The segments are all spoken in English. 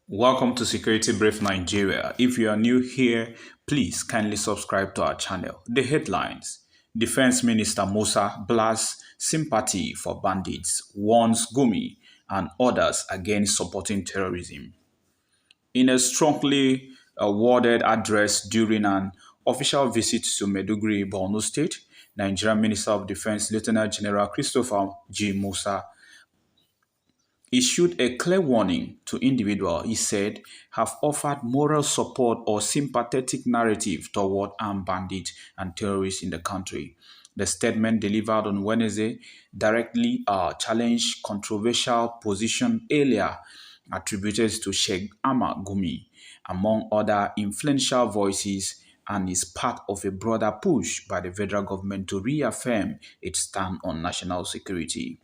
Welcome to Security Brief Nigeria. If you are new here, please kindly subscribe to our channel. The headlines: Defense Minister Musa blasts sympathy for bandits, warns Gumi and others against supporting terrorism. In a strongly worded address during an official visit to Maiduguri, Borno State, Nigerian Minister of Defense Lieutenant General Christopher G. Musa issued a clear warning to individuals he said have offered moral support or sympathetic narrative toward armed bandits and terrorists in the country. The statement delivered on Wednesday directly challenged controversial position earlier attributed to Sheikh Ahmad Gumi, among other influential voices, and is part of a broader push by the federal government to reaffirm its stand on national security.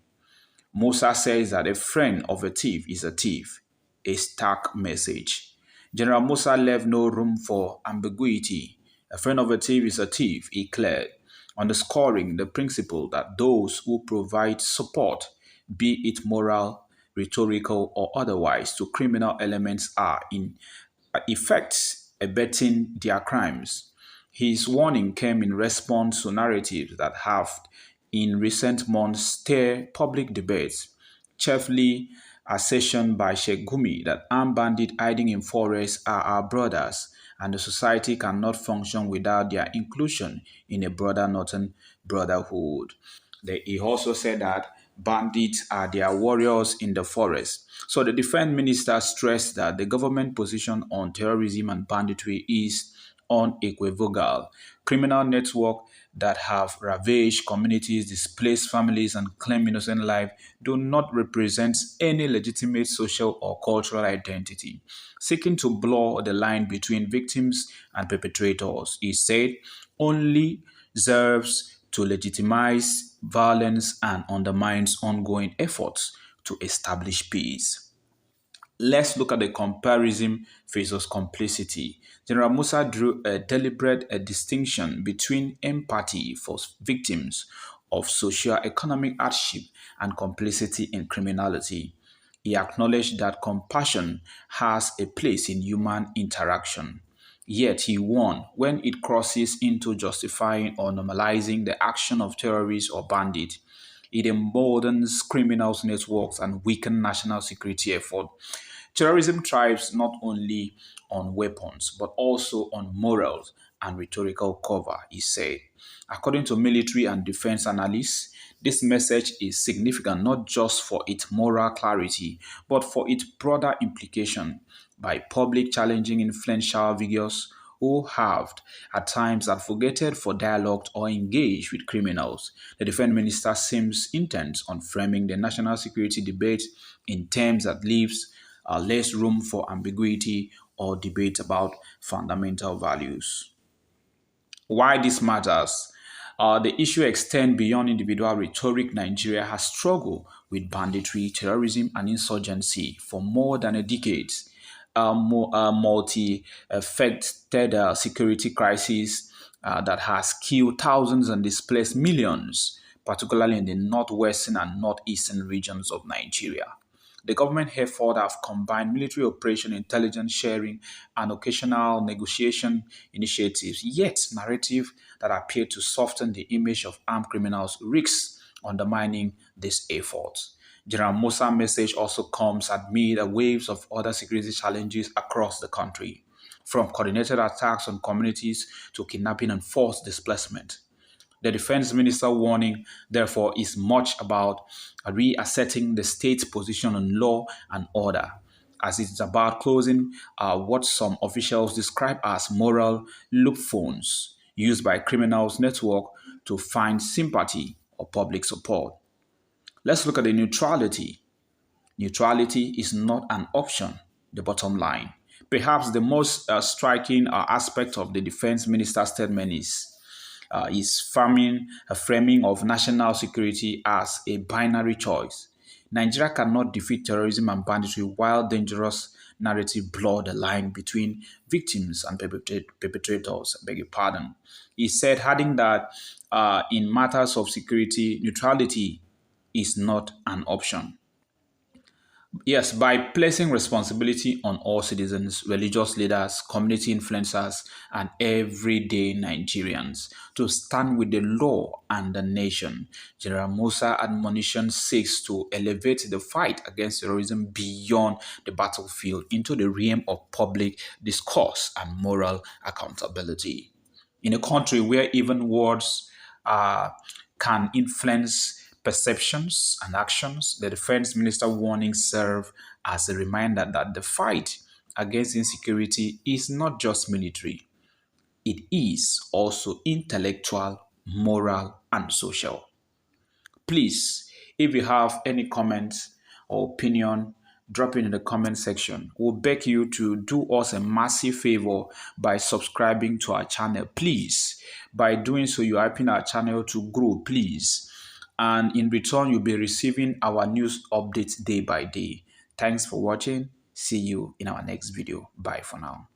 Musa says that a friend of a thief is a thief, a stark message. General Musa left no room for ambiguity. A friend of a thief is a thief, he declared, underscoring the principle that those who provide support, be it moral, rhetorical, or otherwise, to criminal elements are, in effect, abetting their crimes. His warning came in response to narratives that have, in recent months, stirred public debates, chiefly assertion by Sheikh Gumi that armed bandits hiding in forests are our brothers and the society cannot function without their inclusion in a broader northern brotherhood. He also said that bandits are their warriors in the forest. So the defense minister stressed that the government position on terrorism and banditry is unequivocal. Criminal networks that have ravaged communities, displaced families, and claimed innocent life do not represent any legitimate social or cultural identity. Seeking to blur the line between victims and perpetrators, he said, only serves to legitimize violence and undermines ongoing efforts to establish peace. Let's look at the comparison versus complicity. General Musa drew a deliberate distinction between empathy for victims of socio-economic hardship and complicity in criminality. He acknowledged that compassion has a place in human interaction. Yet he warned when it crosses into justifying or normalizing the action of terrorists or bandits, it emboldens criminals' networks and weakens national security efforts. Terrorism thrives not only on weapons, but also on morals and rhetorical cover, he said. According to military and defense analysts, this message is significant not just for its moral clarity, but for its broader implication by public challenging influential figures who have at times advocated for dialogue or engaged with criminals. The defense minister seems intent on framing the national security debate in terms that leaves less room for ambiguity or debate about fundamental values. Why this matters? The issue extends beyond individual rhetoric. Nigeria has struggled with banditry, terrorism, and insurgency for more than a decade. Multi-affected security crisis that has killed thousands and displaced millions, particularly in the northwestern and northeastern regions of Nigeria. The government effort have combined military operation, intelligence sharing, and occasional negotiation initiatives, yet narrative that appear to soften the image of armed criminals risks undermining this effort. General Musa's message also comes amid waves of other security challenges across the country, from coordinated attacks on communities to kidnapping and forced displacement. The defense minister warning, therefore, is much about reasserting the state's position on law and order, as it is about closing what some officials describe as moral loopholes used by criminals network to find sympathy or public support. Let's look at the neutrality. Neutrality is not an option, the bottom line. Perhaps the most striking aspect of the defense minister's statement is a framing of national security as a binary choice. Nigeria cannot defeat terrorism and banditry while dangerous narrative blur the line between victims and perpetrators. I beg your pardon. He said, adding that in matters of security, neutrality is not an option. Yes, by placing responsibility on all citizens, religious leaders, community influencers, and everyday Nigerians to stand with the law and the nation. General Musa admonition seeks to elevate the fight against terrorism beyond the battlefield into the realm of public discourse and moral accountability. In a country where even words uh, can influence perceptions and actions, the defense minister warnings serve as a reminder that the fight against insecurity is not just military, it is also intellectual, moral, and social. Please, if you have any comments or opinion, drop it in the comment section. We'll beg you to do us a massive favor by subscribing to our channel, please. By doing so, you're helping our channel to grow, please. And in return, you'll be receiving our news updates day by day. Thanks for watching. See you in our next video. Bye for now.